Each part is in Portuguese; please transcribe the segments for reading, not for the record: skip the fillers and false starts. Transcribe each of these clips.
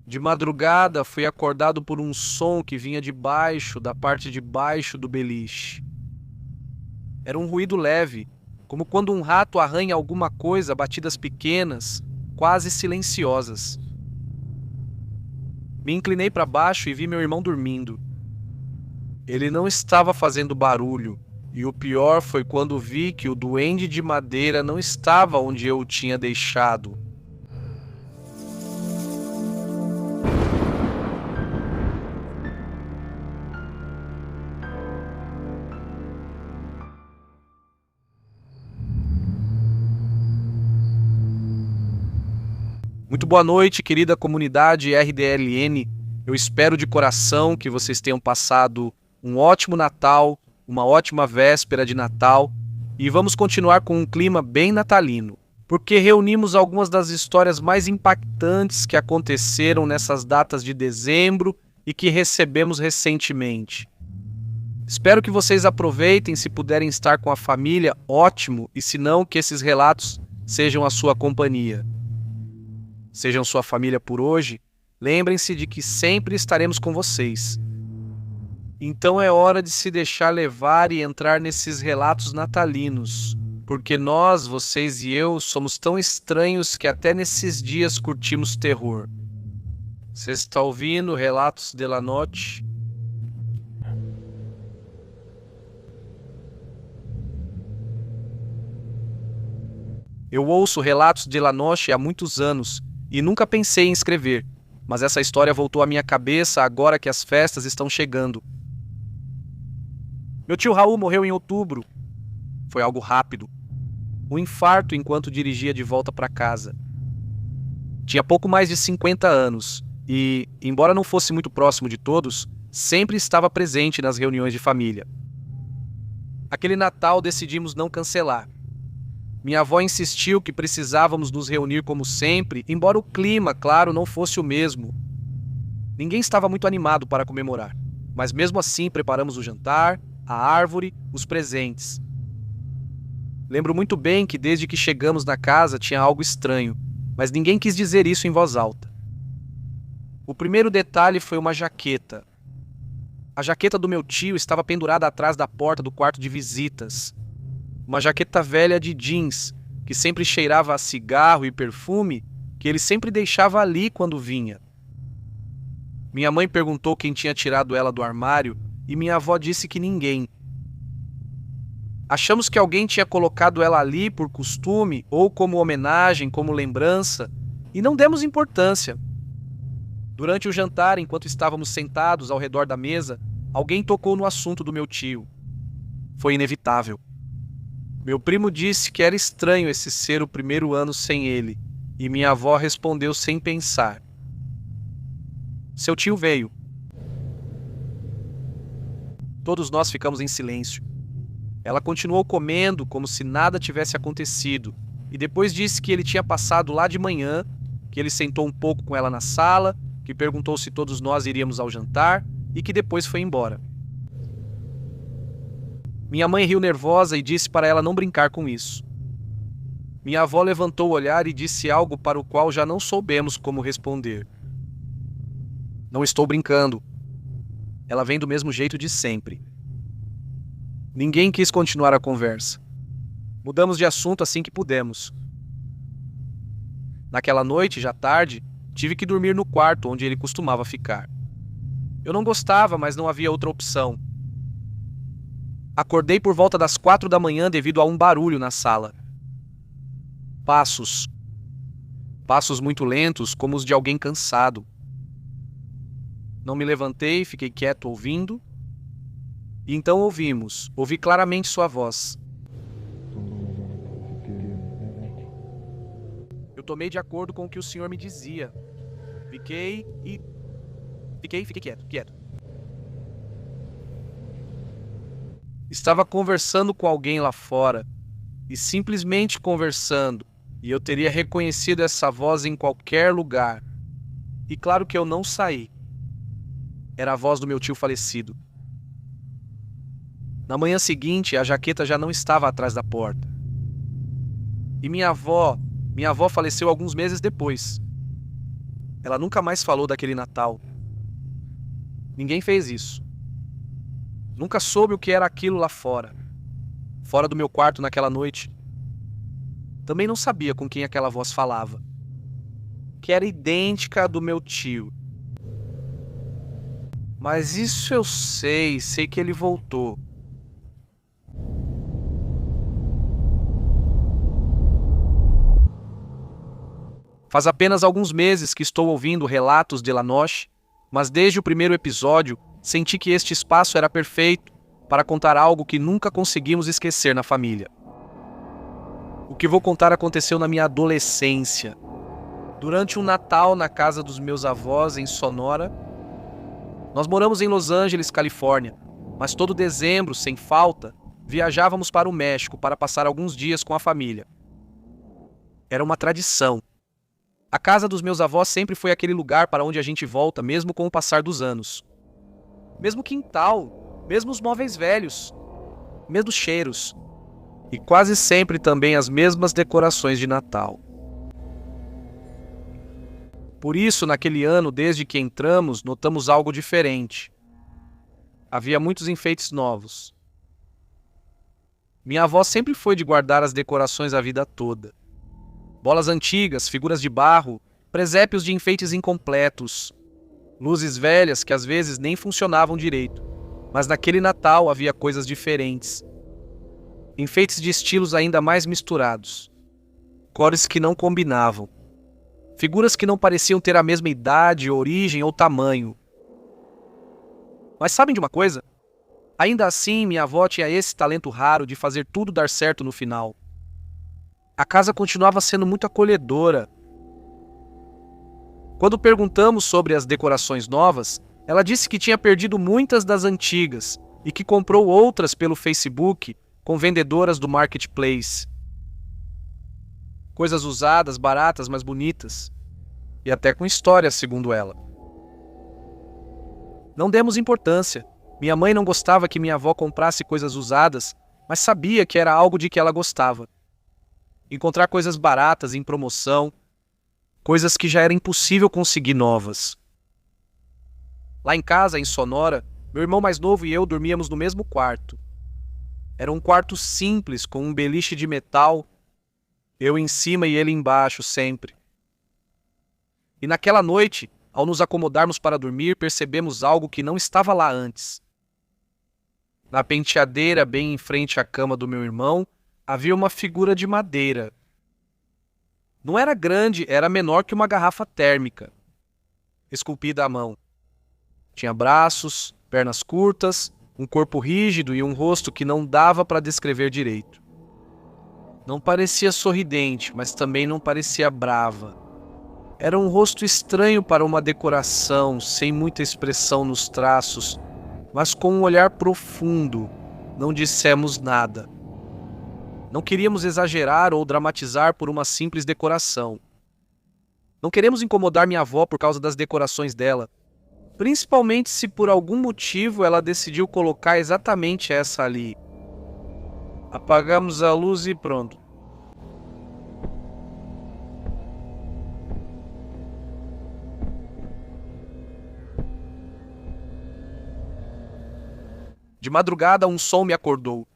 De madrugada, fui acordado por um som que vinha de baixo, da parte de baixo do beliche. Era um ruído leve, como quando um rato arranha alguma coisa a batidas pequenas, quase silenciosas. Me inclinei para baixo e vi meu irmão dormindo. Ele não estava fazendo barulho, e o pior foi quando vi que o duende de madeira não estava onde eu o tinha deixado. Muito boa noite, querida comunidade RDLN. Eu espero de coração que vocês tenham passado um ótimo Natal, uma ótima véspera de Natal, e vamos continuar com um clima bem natalino, porque reunimos algumas das histórias mais impactantes que aconteceram nessas datas de dezembro e que recebemos recentemente. Espero que vocês aproveitem, se puderem estar com a família, ótimo, e se não, que esses relatos sejam a sua companhia. Sejam sua família por hoje, lembrem-se de que sempre estaremos com vocês. Então é hora de se deixar levar e entrar nesses relatos natalinos, porque nós, vocês e eu, somos tão estranhos que até nesses dias curtimos terror. Você está ouvindo Relatos de la Noche? Eu ouço Relatos de la Noche há muitos anos e nunca pensei em escrever, mas essa história voltou à minha cabeça agora que as festas estão chegando. Meu tio Raul morreu em outubro. Foi algo rápido. Um infarto enquanto dirigia de volta para casa. Tinha pouco mais de 50 anos e, embora não fosse muito próximo de todos, sempre estava presente nas reuniões de família. Aquele Natal decidimos não cancelar. Minha avó insistiu que precisávamos nos reunir como sempre, embora o clima, claro, não fosse o mesmo. Ninguém estava muito animado para comemorar, mas mesmo assim preparamos o jantar, a árvore, os presentes. Lembro muito bem que desde que chegamos na casa tinha algo estranho, mas ninguém quis dizer isso em voz alta. O primeiro detalhe foi uma jaqueta. A jaqueta do meu tio estava pendurada atrás da porta do quarto de visitas. Uma jaqueta velha de jeans, que sempre cheirava a cigarro e perfume, que ele sempre deixava ali quando vinha. Minha mãe perguntou quem tinha tirado ela do armário e minha avó disse que ninguém. Achamos que alguém tinha colocado ela ali por costume ou como homenagem, como lembrança, e não demos importância. Durante o jantar, enquanto estávamos sentados ao redor da mesa, alguém tocou no assunto do meu tio. Foi inevitável. Meu primo disse que era estranho esse ser o primeiro ano sem ele, e minha avó respondeu sem pensar. Seu tio veio. Todos nós ficamos em silêncio. Ela continuou comendo como se nada tivesse acontecido, e depois disse que ele tinha passado lá de manhã, que ele sentou um pouco com ela na sala, que perguntou se todos nós iríamos ao jantar, e que depois foi embora. Minha mãe riu nervosa e disse para ela não brincar com isso. Minha avó levantou o olhar e disse algo para o qual já não soubemos como responder. Não estou brincando. Ela vem do mesmo jeito de sempre. Ninguém quis continuar a conversa. Mudamos de assunto assim que pudemos. Naquela noite, já tarde, tive que dormir no quarto onde ele costumava ficar. Eu não gostava, mas não havia outra opção. Acordei por volta das 4 da manhã devido a um barulho na sala. Passos. Passos muito lentos, como os de alguém cansado. Não me levantei, fiquei quieto ouvindo. E então ouvi claramente sua voz. Eu tomei de acordo com o que o senhor me dizia. Fiquei quieto. Estava conversando com alguém lá fora, e simplesmente conversando, e eu teria reconhecido essa voz em qualquer lugar. E claro que eu não saí. Era a voz do meu tio falecido. Na manhã seguinte, a jaqueta já não estava atrás da porta. E minha avó faleceu alguns meses depois. Ela nunca mais falou daquele Natal. Ninguém fez isso. Nunca soube o que era aquilo lá fora. Fora do meu quarto naquela noite. Também não sabia com quem aquela voz falava. Que era idêntica à do meu tio. Mas isso eu sei que ele voltou. Faz apenas alguns meses que estou ouvindo relatos de Lanoche, mas desde o primeiro episódio senti que este espaço era perfeito para contar algo que nunca conseguimos esquecer na família. O que vou contar aconteceu na minha adolescência. Durante um Natal na casa dos meus avós em Sonora. Nós moramos em Los Angeles, Califórnia, mas todo dezembro, sem falta, viajávamos para o México para passar alguns dias com a família. Era uma tradição. A casa dos meus avós sempre foi aquele lugar para onde a gente volta, mesmo com o passar dos anos. Mesmo quintal, mesmo os móveis velhos, mesmos cheiros. E quase sempre também as mesmas decorações de Natal. Por isso, naquele ano, desde que entramos, notamos algo diferente. Havia muitos enfeites novos. Minha avó sempre foi de guardar as decorações a vida toda. Bolas antigas, figuras de barro, presépios de enfeites incompletos, luzes velhas que às vezes nem funcionavam direito, mas naquele Natal havia coisas diferentes. Enfeites de estilos ainda mais misturados, cores que não combinavam, figuras que não pareciam ter a mesma idade, origem ou tamanho. Mas sabem de uma coisa? Ainda assim, minha avó tinha esse talento raro de fazer tudo dar certo no final. A casa continuava sendo muito acolhedora. Quando perguntamos sobre as decorações novas, ela disse que tinha perdido muitas das antigas e que comprou outras pelo Facebook com vendedoras do Marketplace. Coisas usadas, baratas, mas bonitas. E até com história, segundo ela. Não demos importância. Minha mãe não gostava que minha avó comprasse coisas usadas, mas sabia que era algo de que ela gostava. Encontrar coisas baratas em promoção, coisas que já era impossível conseguir novas. Lá em casa, em Sonora, meu irmão mais novo e eu dormíamos no mesmo quarto. Era um quarto simples, com um beliche de metal, eu em cima e ele embaixo sempre. E naquela noite, ao nos acomodarmos para dormir, percebemos algo que não estava lá antes. Na penteadeira, bem em frente à cama do meu irmão, havia uma figura de madeira. Não era grande, era menor que uma garrafa térmica, esculpida à mão. Tinha braços, pernas curtas, um corpo rígido e um rosto que não dava para descrever direito. Não parecia sorridente, mas também não parecia brava. Era um rosto estranho para uma decoração, sem muita expressão nos traços, mas com um olhar profundo. Não dissemos nada. Não queríamos exagerar ou dramatizar por uma simples decoração. Não queremos incomodar minha avó por causa das decorações dela, principalmente se por algum motivo ela decidiu colocar exatamente essa ali. Apagamos a luz e pronto. De madrugada, um som me acordou.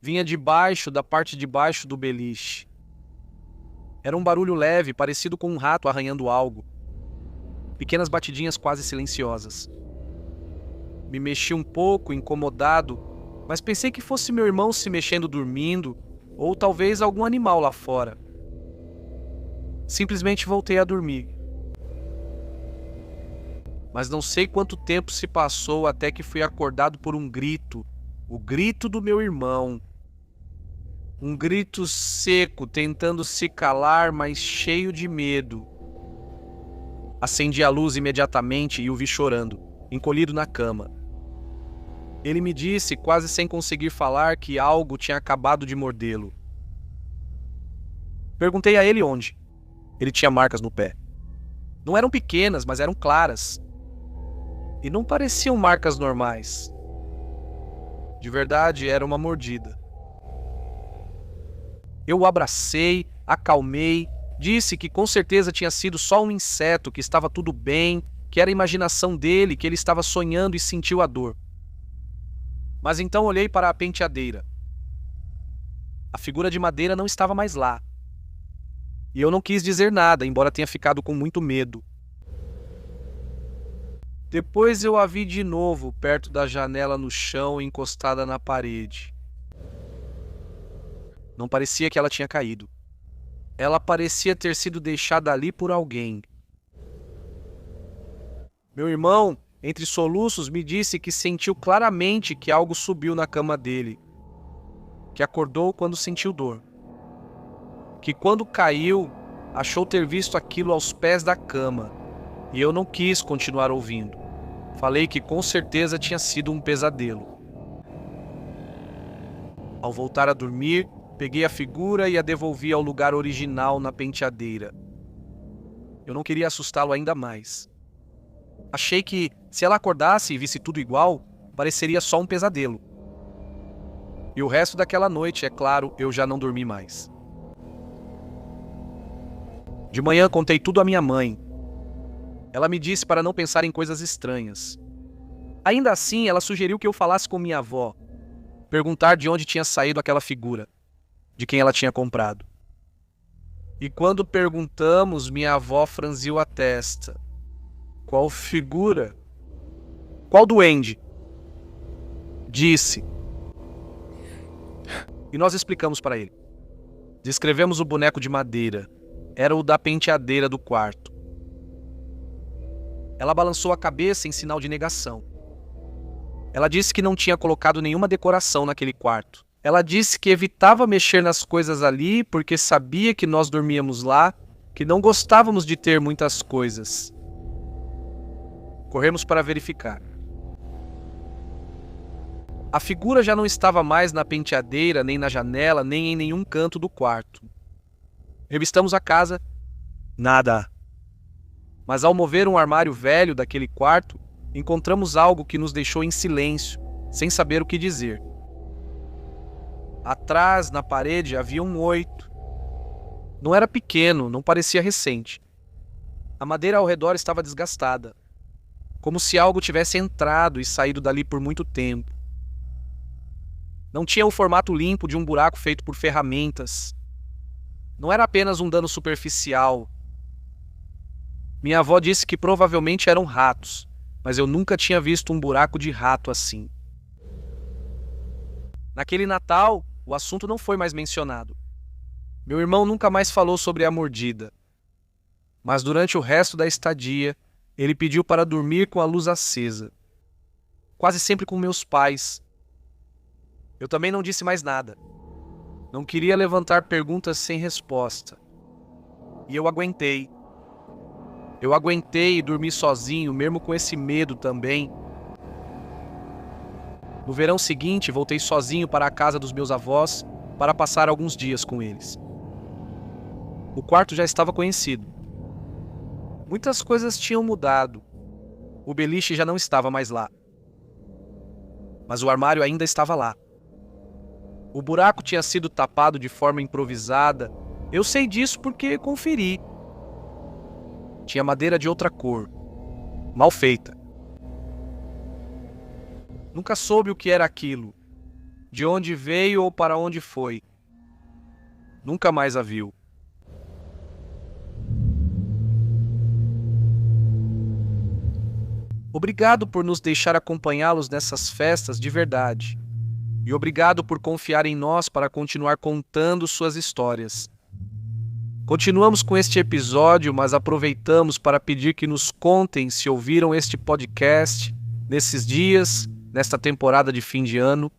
Vinha da parte de baixo do beliche. Era um barulho leve, parecido com um rato arranhando algo. Pequenas batidinhas quase silenciosas. Me mexi um pouco, incomodado, mas pensei que fosse meu irmão se mexendo dormindo, ou talvez algum animal lá fora. Simplesmente voltei a dormir. Mas não sei quanto tempo se passou até que fui acordado por um grito. O grito do meu irmão. Um grito seco, tentando se calar, mas cheio de medo. Acendi a luz imediatamente e o vi chorando, encolhido na cama. Ele me disse, quase sem conseguir falar, que algo tinha acabado de mordê-lo. Perguntei a ele onde. Ele tinha marcas no pé. Não eram pequenas, mas eram claras. E não pareciam marcas normais. De verdade, era uma mordida. Eu o abracei, acalmei Disse que com certeza tinha sido só um inseto, que estava tudo bem, que era a imaginação dele, que ele estava sonhando e sentiu a dor. Mas então olhei para a penteadeira. A figura de madeira não estava mais lá. E eu não quis dizer nada, embora tenha ficado com muito medo. Depois eu a vi de novo, perto da janela no chão, encostada na parede. Não parecia que ela tinha caído. Ela parecia ter sido deixada ali por alguém. Meu irmão, entre soluços, me disse que sentiu claramente que algo subiu na cama dele, que acordou quando sentiu dor, que quando caiu, achou ter visto aquilo aos pés da cama, e eu não quis continuar ouvindo. Falei que com certeza tinha sido um pesadelo. Ao voltar a dormir, peguei a figura e a devolvi ao lugar original na penteadeira. Eu não queria assustá-lo ainda mais. Achei que, se ela acordasse e visse tudo igual, pareceria só um pesadelo. E o resto daquela noite, é claro, eu já não dormi mais. De manhã contei tudo à minha mãe. Ela me disse para não pensar em coisas estranhas. Ainda assim, ela sugeriu que eu falasse com minha avó, perguntar de onde tinha saído aquela figura, de quem ela tinha comprado. E quando perguntamos, minha avó franziu a testa. Qual figura? Qual duende? Disse. E nós explicamos para ele. Descrevemos o boneco de madeira. Era o da penteadeira do quarto. Ela balançou a cabeça em sinal de negação. Ela disse que não tinha colocado nenhuma decoração naquele quarto. Ela disse que evitava mexer nas coisas ali porque sabia que nós dormíamos lá, que não gostávamos de ter muitas coisas. Corremos para verificar. A figura já não estava mais na penteadeira, nem na janela, nem em nenhum canto do quarto. Revistamos a casa. Nada. Mas ao mover um armário velho daquele quarto, encontramos algo que nos deixou em silêncio, sem saber o que dizer. Atrás, na parede, havia um 8. Não era pequeno, não parecia recente. A madeira ao redor estava desgastada, como se algo tivesse entrado e saído dali por muito tempo. Não tinha o formato limpo de um buraco feito por ferramentas. Não era apenas um dano superficial. Minha avó disse que provavelmente eram ratos, mas eu nunca tinha visto um buraco de rato assim. Naquele Natal, o assunto não foi mais mencionado. Meu irmão nunca mais falou sobre a mordida. Mas durante o resto da estadia, ele pediu para dormir com a luz acesa. Quase sempre com meus pais. Eu também não disse mais nada. Não queria levantar perguntas sem resposta. E eu aguentei. Eu aguentei e dormi sozinho, mesmo com esse medo também. No verão seguinte, voltei sozinho para a casa dos meus avós para passar alguns dias com eles. O quarto já estava conhecido. Muitas coisas tinham mudado. O beliche já não estava mais lá. Mas o armário ainda estava lá. O buraco tinha sido tapado de forma improvisada. Eu sei disso porque conferi. Tinha madeira de outra cor, mal feita. Nunca soube o que era aquilo, de onde veio ou para onde foi. Nunca mais a viu. Obrigado por nos deixar acompanhá-los nessas festas de verdade. E obrigado por confiar em nós para continuar contando suas histórias. Continuamos com este episódio, mas aproveitamos para pedir que nos contem se ouviram este podcast nesses dias, nesta temporada de fim de ano.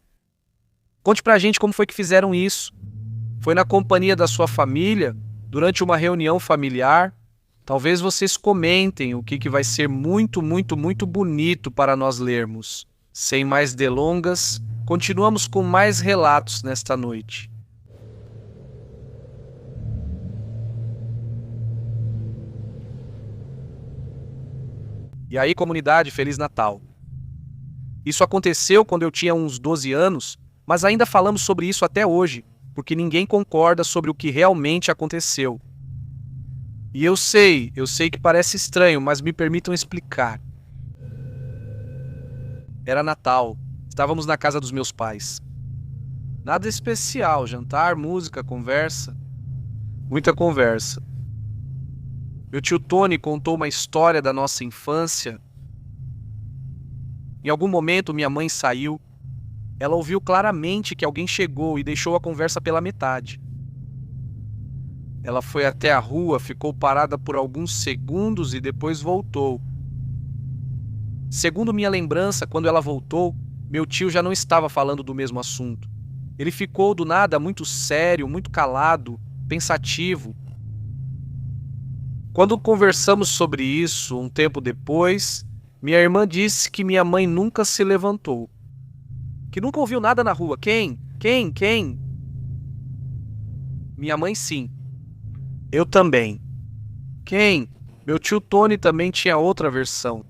Conte pra gente como foi que fizeram isso. Foi na companhia da sua família, durante uma reunião familiar? Talvez vocês comentem o que vai ser muito, muito, muito bonito para nós lermos. Sem mais delongas, continuamos com mais relatos nesta noite. E aí, comunidade, Feliz Natal. Isso aconteceu quando eu tinha uns 12 anos, mas ainda falamos sobre isso até hoje, porque ninguém concorda sobre o que realmente aconteceu. E eu sei que parece estranho, mas me permitam explicar. Era Natal. Estávamos na casa dos meus pais. Nada especial, jantar, música, conversa. Muita conversa. Meu tio Tony contou uma história da nossa infância. Em algum momento, minha mãe saiu. Ela ouviu claramente que alguém chegou e deixou a conversa pela metade. Ela foi até a rua, ficou parada por alguns segundos e depois voltou. Segundo minha lembrança, quando ela voltou, meu tio já não estava falando do mesmo assunto. Ele ficou do nada muito sério, muito calado, pensativo. Quando conversamos sobre isso, um tempo depois, minha irmã disse que minha mãe nunca se levantou. Que nunca ouviu nada na rua. Quem? Quem? Minha mãe sim. Eu também. Quem? Meu tio Tony também tinha outra versão.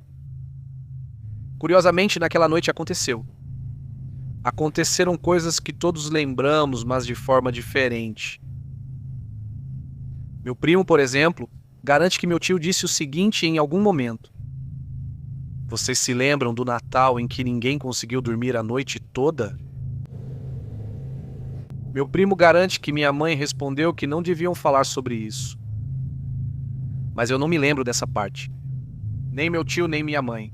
Curiosamente, naquela noite aconteceu. Aconteceram coisas que todos lembramos, mas de forma diferente. Meu primo, por exemplo, garante que meu tio disse o seguinte em algum momento: vocês se lembram do Natal em que ninguém conseguiu dormir a noite toda? Meu primo garante que minha mãe respondeu que não deviam falar sobre isso. Mas eu não me lembro dessa parte. Nem meu tio, nem minha mãe.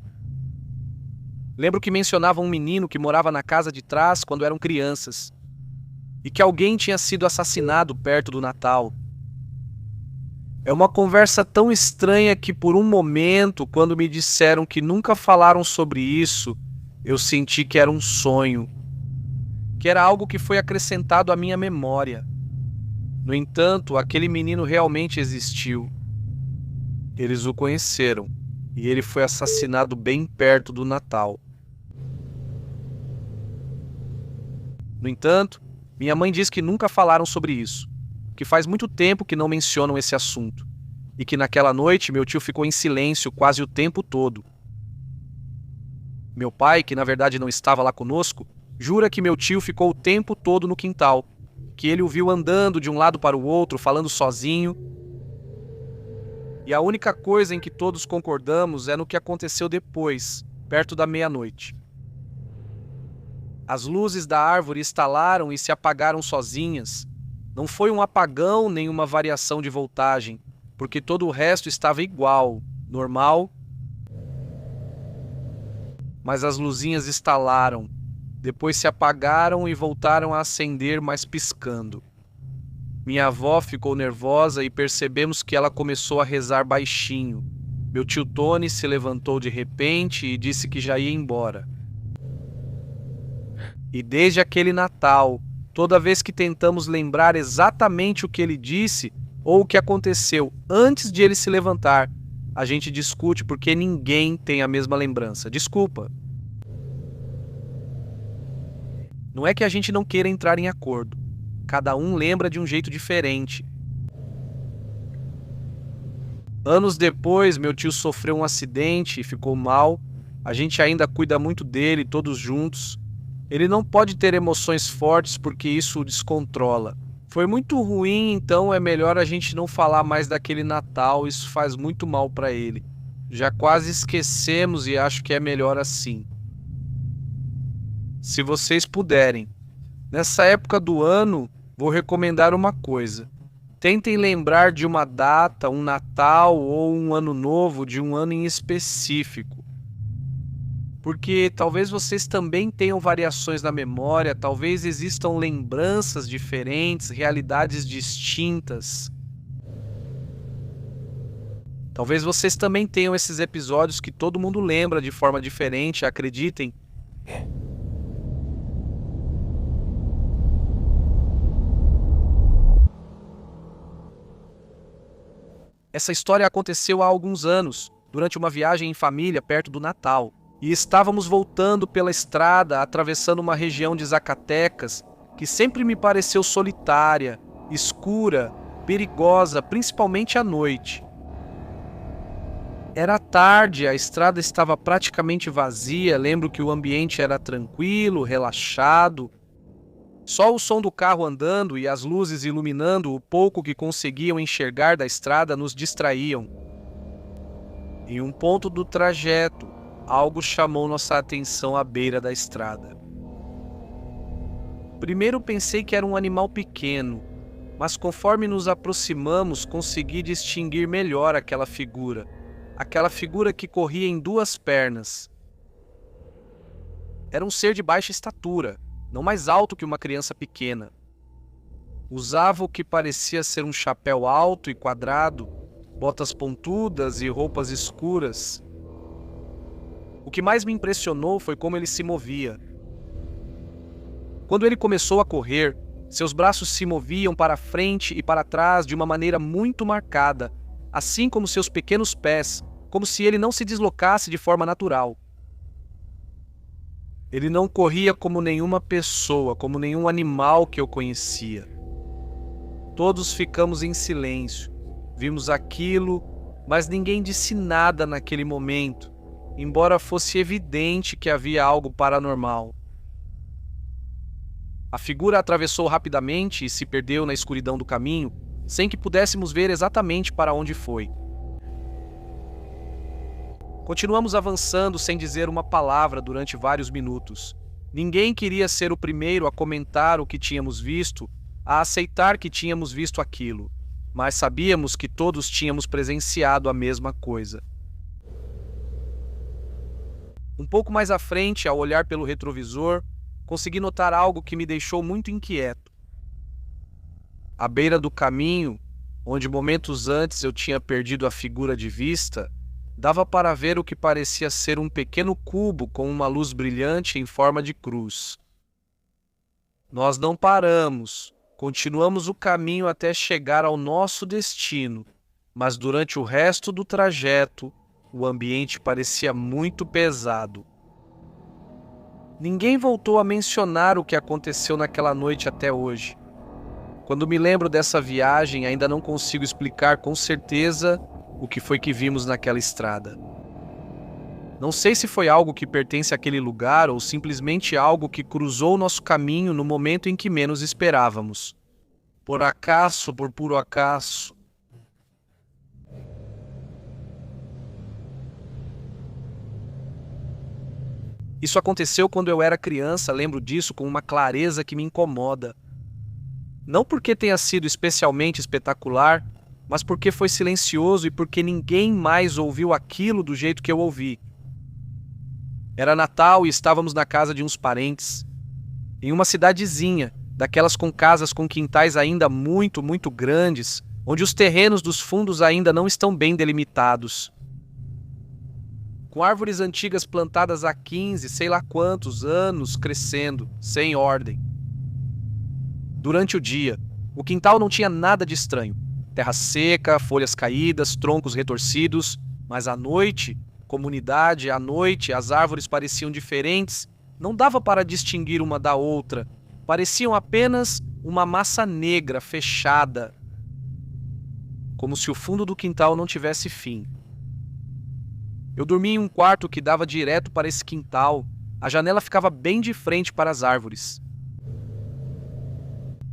Lembro que mencionava um menino que morava na casa de trás quando eram crianças. E que alguém tinha sido assassinado perto do Natal. É uma conversa tão estranha que por um momento, quando me disseram que nunca falaram sobre isso, eu senti que era um sonho. Que era algo que foi acrescentado à minha memória. No entanto, aquele menino realmente existiu. Eles o conheceram, e ele foi assassinado bem perto do Natal. No entanto, minha mãe diz que nunca falaram sobre isso, que faz muito tempo que não mencionam esse assunto, e que naquela noite meu tio ficou em silêncio quase o tempo todo. Meu pai, que na verdade não estava lá conosco, jura que meu tio ficou o tempo todo no quintal, que ele o viu andando de um lado para o outro, falando sozinho. E a única coisa em que todos concordamos é no que aconteceu depois, perto da meia-noite. As luzes da árvore estalaram e se apagaram sozinhas. Não foi um apagão nem uma variação de voltagem, porque todo o resto estava igual, normal. Mas as luzinhas estalaram. Depois se apagaram e voltaram a acender, mas piscando. Minha avó ficou nervosa e percebemos que ela começou a rezar baixinho. Meu tio Tony se levantou de repente e disse que já ia embora. E desde aquele Natal, toda vez que tentamos lembrar exatamente o que ele disse ou o que aconteceu antes de ele se levantar, a gente discute porque ninguém tem a mesma lembrança. Desculpa. Não é que a gente não queira entrar em acordo. Cada um lembra de um jeito diferente. Anos depois, meu tio sofreu um acidente e ficou mal. A gente ainda cuida muito dele, todos juntos. Ele não pode ter emoções fortes porque isso o descontrola. Foi muito ruim, então é melhor a gente não falar mais daquele Natal, isso faz muito mal para ele. Já quase esquecemos e acho que é melhor assim. Se vocês puderem, nessa época do ano, vou recomendar uma coisa. Tentem lembrar de uma data, um Natal ou um Ano Novo de um ano em específico. Porque talvez vocês também tenham variações na memória, talvez existam lembranças diferentes, realidades distintas. Talvez vocês também tenham esses episódios que todo mundo lembra de forma diferente, acreditem. Essa história aconteceu há alguns anos, durante uma viagem em família perto do Natal. E estávamos voltando pela estrada, atravessando uma região de Zacatecas que sempre me pareceu solitária, escura, perigosa, principalmente à noite. Era tarde, a estrada estava praticamente vazia, lembro que o ambiente era tranquilo, relaxado. Só o som do carro andando e as luzes iluminando o pouco que conseguiam enxergar da estrada nos distraíam. Em um ponto do trajeto, algo chamou nossa atenção à beira da estrada. Primeiro pensei que era um animal pequeno, mas conforme nos aproximamos, consegui distinguir melhor aquela figura que corria em duas pernas. Era um ser de baixa estatura, não mais alto que uma criança pequena. Usava o que parecia ser um chapéu alto e quadrado, botas pontudas e roupas escuras. O que mais me impressionou foi como ele se movia. Quando ele começou a correr, seus braços se moviam para frente e para trás de uma maneira muito marcada, assim como seus pequenos pés, como se ele não se deslocasse de forma natural. Ele não corria como nenhuma pessoa, como nenhum animal que eu conhecia. Todos ficamos em silêncio. Vimos aquilo, mas ninguém disse nada naquele momento, embora fosse evidente que havia algo paranormal. A figura atravessou rapidamente e se perdeu na escuridão do caminho, sem que pudéssemos ver exatamente para onde foi. Continuamos avançando sem dizer uma palavra durante vários minutos. Ninguém queria ser o primeiro a comentar o que tínhamos visto, a aceitar que tínhamos visto aquilo, mas sabíamos que todos tínhamos presenciado a mesma coisa. Um pouco mais à frente, ao olhar pelo retrovisor, consegui notar algo que me deixou muito inquieto. À beira do caminho, onde momentos antes eu tinha perdido a figura de vista, dava para ver o que parecia ser um pequeno cubo com uma luz brilhante em forma de cruz. Nós não paramos, continuamos o caminho até chegar ao nosso destino, mas durante o resto do trajeto, o ambiente parecia muito pesado. Ninguém voltou a mencionar o que aconteceu naquela noite até hoje. Quando me lembro dessa viagem, ainda não consigo explicar com certeza o que foi que vimos naquela estrada. Não sei se foi algo que pertence àquele lugar ou simplesmente algo que cruzou nosso caminho no momento em que menos esperávamos. Por acaso, por puro acaso. Isso aconteceu quando eu era criança, lembro disso com uma clareza que me incomoda. Não porque tenha sido especialmente espetacular, mas porque foi silencioso e porque ninguém mais ouviu aquilo do jeito que eu ouvi. Era Natal e estávamos na casa de uns parentes, em uma cidadezinha, daquelas com casas com quintais ainda muito, muito grandes, onde os terrenos dos fundos ainda não estão bem delimitados. Com árvores antigas plantadas há 15, sei lá quantos anos, crescendo, sem ordem. Durante o dia, o quintal não tinha nada de estranho. Terra seca, folhas caídas, troncos retorcidos, mas à noite, à noite, as árvores pareciam diferentes, não dava para distinguir uma da outra, pareciam apenas uma massa negra fechada, como se o fundo do quintal não tivesse fim. Eu dormia em um quarto que dava direto para esse quintal, a janela ficava bem de frente para as árvores.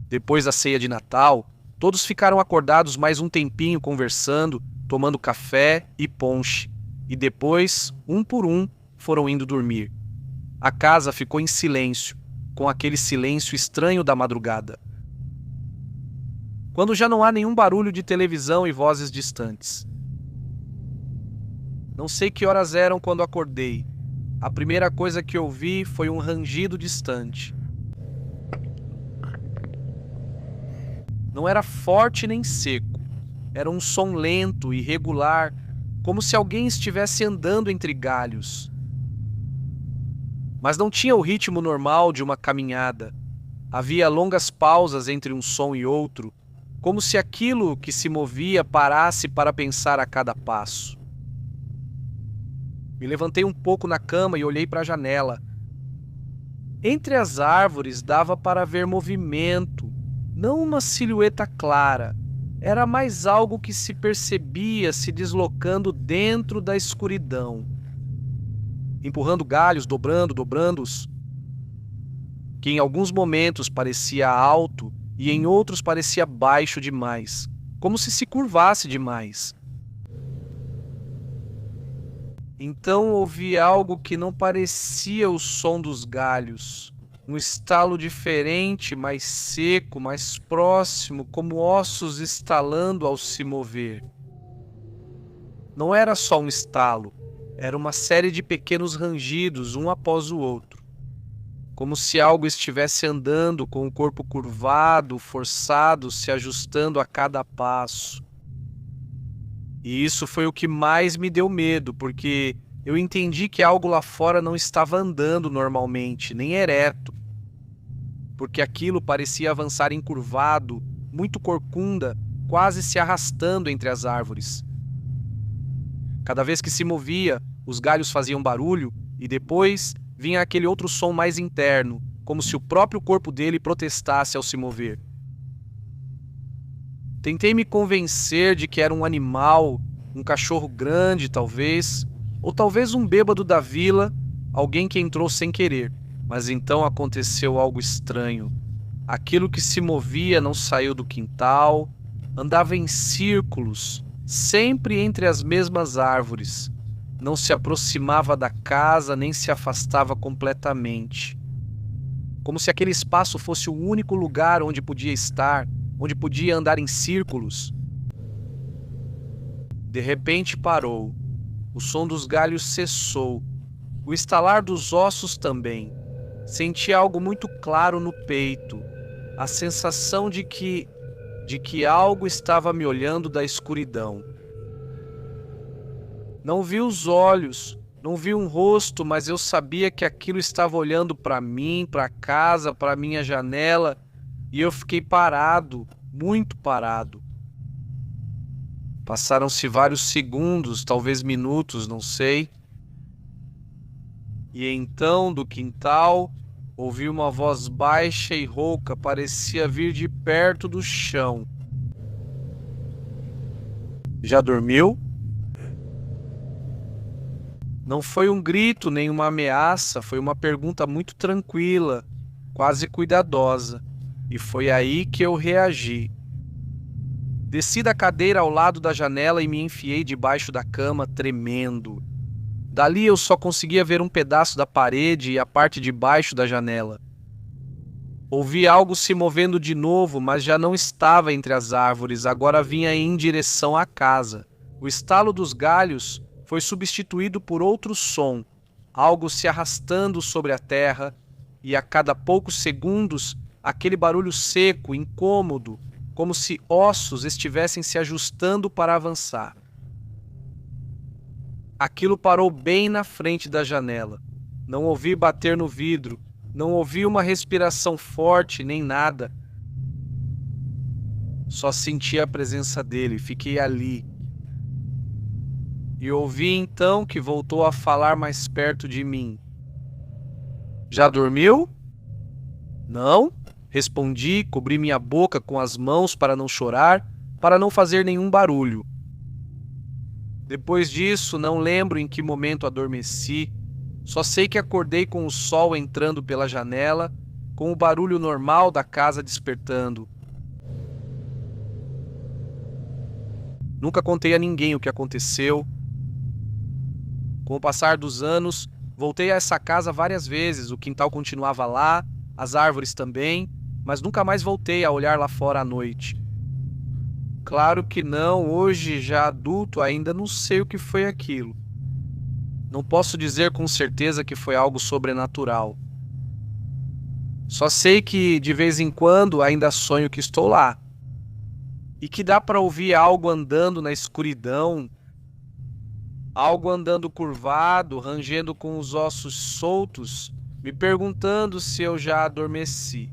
Depois da ceia de Natal, todos ficaram acordados mais um tempinho conversando, tomando café e ponche, e depois, um por um, foram indo dormir. A casa ficou em silêncio, com aquele silêncio estranho da madrugada. Quando já não há nenhum barulho de televisão e vozes distantes. Não sei que horas eram quando acordei. A primeira coisa que ouvi foi um rangido distante. Não era forte nem seco. Era um som lento e regular, como se alguém estivesse andando entre galhos. Mas não tinha o ritmo normal de uma caminhada. Havia longas pausas entre um som e outro, como se aquilo que se movia parasse para pensar a cada passo. Me levantei um pouco na cama e olhei para a janela. Entre as árvores dava para ver movimento, não uma silhueta clara. Era mais algo que se percebia se deslocando dentro da escuridão. Empurrando galhos, dobrando-os. que em alguns momentos parecia alto e em outros parecia baixo demais, como se curvasse demais. Então ouvi algo que não parecia o som dos galhos, um estalo diferente, mais seco, mais próximo, como ossos estalando ao se mover. Não era só um estalo, era uma série de pequenos rangidos, um após o outro, como se algo estivesse andando com o corpo curvado, forçado, se ajustando a cada passo. E isso foi o que mais me deu medo, porque eu entendi que algo lá fora não estava andando normalmente, nem ereto, porque aquilo parecia avançar encurvado, muito corcunda, quase se arrastando entre as árvores. Cada vez que se movia, os galhos faziam barulho e depois vinha aquele outro som mais interno, como se o próprio corpo dele protestasse ao se mover. Tentei me convencer de que era um animal, um cachorro grande talvez, ou talvez um bêbado da vila, alguém que entrou sem querer. Mas então aconteceu algo estranho. Aquilo que se movia não saiu do quintal, andava em círculos, sempre entre as mesmas árvores. Não se aproximava da casa nem se afastava completamente. Como se aquele espaço fosse o único lugar onde podia estar, onde podia andar em círculos. De repente parou. O som dos galhos cessou. O estalar dos ossos também. Senti algo muito claro no peito. A sensação de que algo estava me olhando da escuridão. Não vi os olhos, não vi um rosto, mas eu sabia que aquilo estava olhando para mim, para a casa, para a minha janela, e eu fiquei parado, muito parado. Passaram-se vários segundos, talvez minutos, não sei. E então, do quintal, ouvi uma voz baixa e rouca, parecia vir de perto do chão. Já dormiu? Não foi um grito nem uma ameaça, foi uma pergunta muito tranquila, quase cuidadosa. E foi aí que eu reagi. Desci da cadeira ao lado da janela e me enfiei debaixo da cama, tremendo. Dali eu só conseguia ver um pedaço da parede e a parte de baixo da janela. Ouvi algo se movendo de novo, mas já não estava entre as árvores, agora vinha em direção à casa. O estalo dos galhos foi substituído por outro som, algo se arrastando sobre a terra, e a cada poucos segundos, aquele barulho seco, incômodo, como se ossos estivessem se ajustando para avançar. Aquilo parou bem na frente da janela. Não ouvi bater no vidro, não ouvi uma respiração forte nem nada. Só senti a presença dele, fiquei ali. E ouvi então que voltou a falar mais perto de mim. Já dormiu? Não, respondi, cobri minha boca com as mãos para não chorar, para não fazer nenhum barulho. Depois disso, não lembro em que momento adormeci, só sei que acordei com o sol entrando pela janela, com o barulho normal da casa despertando. Nunca contei a ninguém o que aconteceu. Com o passar dos anos, voltei a essa casa várias vezes, o quintal continuava lá, as árvores também, mas nunca mais voltei a olhar lá fora à noite. Claro que não, hoje, já adulto, ainda não sei o que foi aquilo. Não posso dizer com certeza que foi algo sobrenatural. Só sei que, de vez em quando, ainda sonho que estou lá. E que dá para ouvir algo andando na escuridão, algo andando curvado, rangendo com os ossos soltos, me perguntando se eu já adormeci.